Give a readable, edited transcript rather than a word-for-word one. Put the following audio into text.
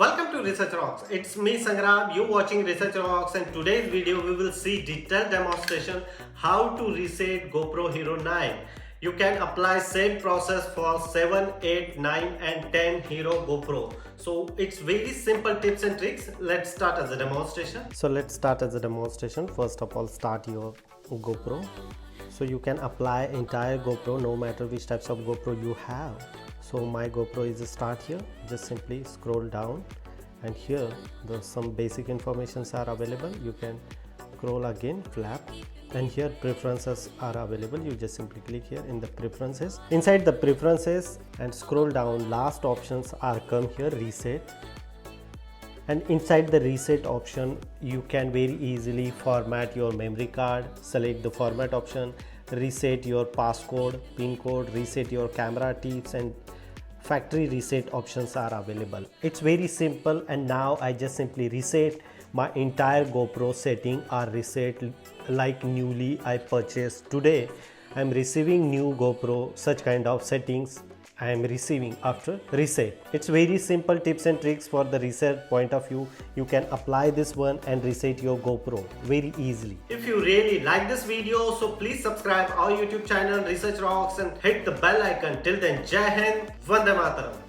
Welcome to Research Rocks. It's me Sangram, you watching Research Rocks, and today's video we will see detailed demonstration how to reset GoPro Hero 9. You can apply same process for 7, 8, 9 and 10 Hero GoPro. So it's very simple tips and tricks. Let's start as a demonstration. So let's start as a demonstration. First of all, start your GoPro. So you can apply entire GoPro no matter which types of GoPro you have. So my GoPro is a start here. Just simply scroll down and here the some basic informations are available. You can scroll again, flap, and here preferences are available. You just simply click here in the preferences. Inside the preferences and scroll down, last options are come here, reset. And inside the reset option you can very easily format your memory card. Select the format option, reset your passcode, pin code, reset your camera tips, and factory reset options are available. It's very simple. And now I just simply reset my entire GoPro setting or reset like newly I purchased today. I'm receiving new GoPro, such kind of settings I am receiving after reset. It's very simple tips and tricks for the reset point of view. You can apply this one and reset your GoPro very easily. If you really like this video, so please subscribe our YouTube channel Research Rocks and hit the bell icon. Till then, Jai Hind, Vande Mataram.